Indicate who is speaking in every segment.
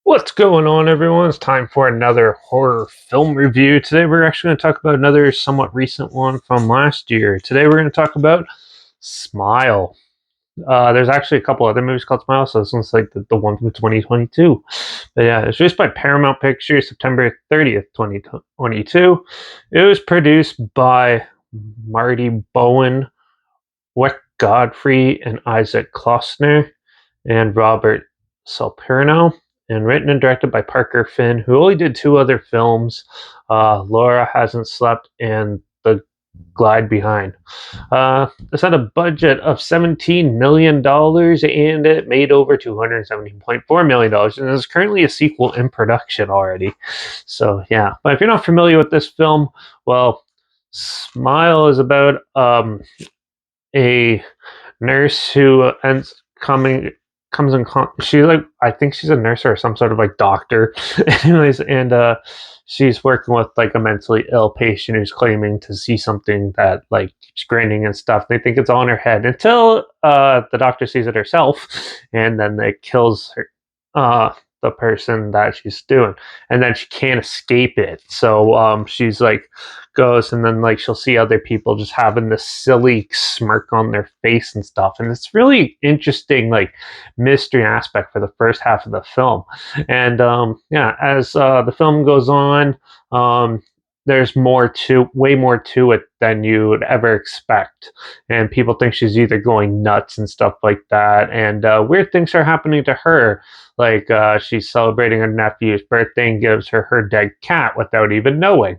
Speaker 1: What's going on, everyone? It's time for another horror film review. Today, we're actually going to talk about another somewhat recent one from last year. Today, we're going to talk about Smile. There's actually a couple other movies called Smile, so this one's like the one from 2022. But yeah, it's released by Paramount Pictures September 30th, 2022. It was produced by Marty Bowen, Wick Godfrey, and Isaac Klossner, and Robert Salperno, and written and directed by Parker Finn, who only did two other films, Laura Hasn't Slept and The Glide Behind. This had a budget of $17 million and it made over $217.4 million, and there's currently a sequel in production already. So, yeah. But if you're not familiar with this film, well, Smile is about a nurse who ends coming comes in she like I think she's a nurse or some sort of like doctor anyways, and she's working with like a mentally ill patient who's claiming to see something that like keeps grinning and stuff. They think it's on her head until the doctor sees it herself, and then it kills her, the person that she's doing, and then she can't escape it. So she's like goes, and then like she'll see other people just having this silly smirk on their face and stuff, and it's really interesting like mystery aspect for the first half of the film. And yeah, as the film goes on, there's way more to it than you would ever expect, and people think she's either going nuts and stuff like that, and weird things are happening to her, like she's celebrating her nephew's birthday and gives her her dead cat without even knowing,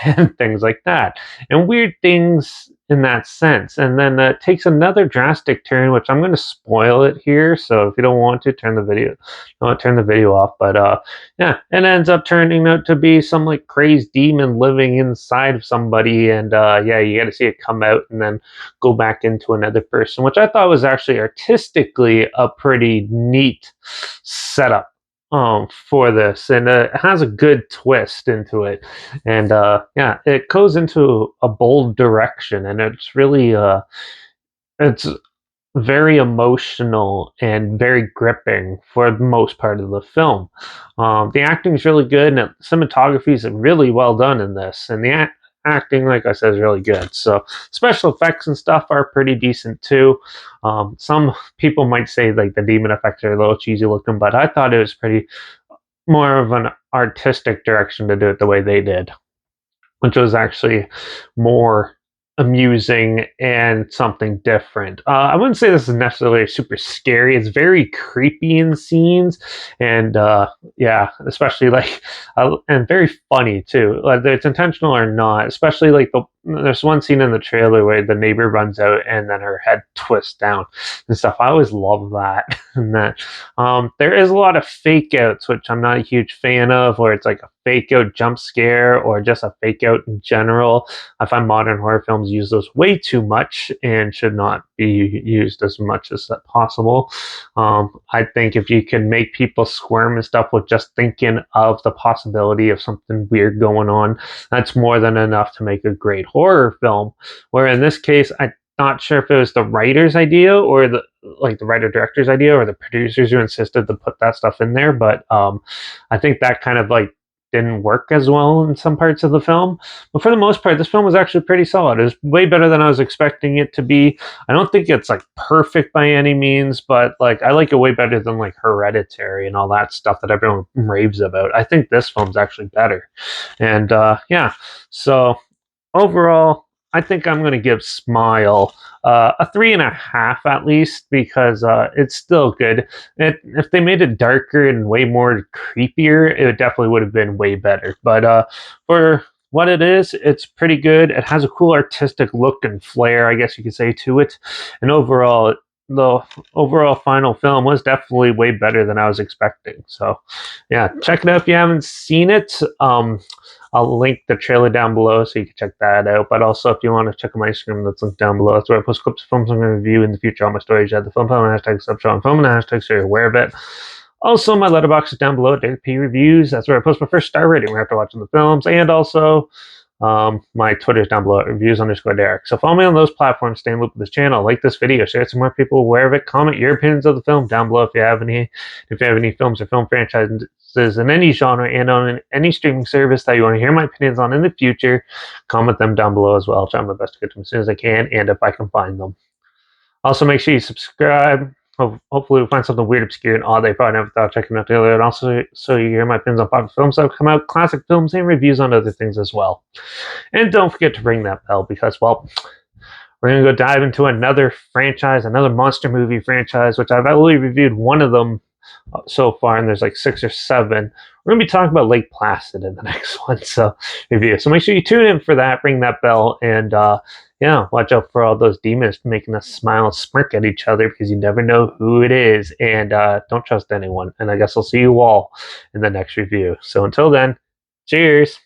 Speaker 1: and things like that, and weird things in that sense. And then it takes another drastic turn, which I'm going to spoil it here. So if you don't want to, turn the video off. But yeah, it ends up turning out to be some like crazed demon living inside of somebody, and yeah, you got to see it come out and then go back into another person, which I thought was actually artistically a pretty neat setup for this, and it has a good twist into it, and yeah, it goes into a bold direction, and it's very emotional and very gripping for the most part of the film. The acting is really good, and the cinematography is really well done in this, and the acting, like I said, is really good. So special effects and stuff are pretty decent too. Some people might say like the demon effects are a little cheesy looking, but I thought it was pretty more of an artistic direction to do it the way they did, which was actually more amusing and something different. I wouldn't say this is necessarily super scary. It's very creepy in scenes, and yeah, especially like, and very funny too, whether it's intentional or not. Especially like there's one scene in the trailer where the neighbor runs out and then her head twists down and stuff. I always love that. And that there is a lot of fake outs, which I'm not a huge fan of, where it's like a fake out jump scare or just a fake out in general. I find modern horror films use those way too much and should not be used as much as possible. I think if you can make people squirm and stuff with just thinking of the possibility of something weird going on, that's more than enough to make a great horror film. Where in this case, I'm not sure if it was the writer's idea or the writer director's idea or the producers who insisted to put that stuff in there, but I think that kind of like didn't work as well in some parts of the film. But for the most part, this film was actually pretty solid. It was way better than I was expecting it to be. I don't think it's like perfect by any means, but like I like it way better than like Hereditary and all that stuff that everyone raves about. I think this film's actually better. And yeah, so overall, I think I'm going to give Smile a 3.5 at least, because it's still good. If they made it darker and way more creepier, it definitely would have been way better. But for what it is, it's pretty good. It has a cool artistic look and flair, I guess you could say, to it. And overall, the overall final film was definitely way better than I was expecting. So, yeah, check it out if you haven't seen it. I'll link the trailer down below so you can check that out. But also, if you want to check out my Instagram, that's linked down below. That's where I post clips of films I'm going to review in the future. All my stories, I have the film and hashtag subshow and film and hashtag so you're aware of it. Also, my Letterbox is down below. Derek P Reviews. That's where I post my first star rating right after watching the films. And also, my Twitter is down below at reviews_Derek. So follow me on those platforms. Stay in loop with this channel. Like this video. Share it so more people aware of it. Comment your opinions of the film down below if you have any. If you have any films or film franchises synopsis in any genre and on any streaming service that you want to hear my opinions on in the future, comment them down below as well. I'll try my best to get to them as soon as I can and if I can find them. Also, make sure you subscribe. Hopefully, we'll find something weird, obscure, and odd that you probably never thought of checking out earlier. And also, so you hear my opinions on popular films that have come out, classic films, and reviews on other things as well. And don't forget to ring that bell because, well, we're going to go dive into another franchise, another monster movie franchise, which I've only reviewed one of them so far, and there's like 6 or 7. We're going to be talking about Lake Placid in the next one, so review. So make sure you tune in for that, ring that bell, and yeah, watch out for all those demons making us smile and smirk at each other because you never know who it is, and don't trust anyone. And I guess I'll see you all in the next review. So until then, cheers.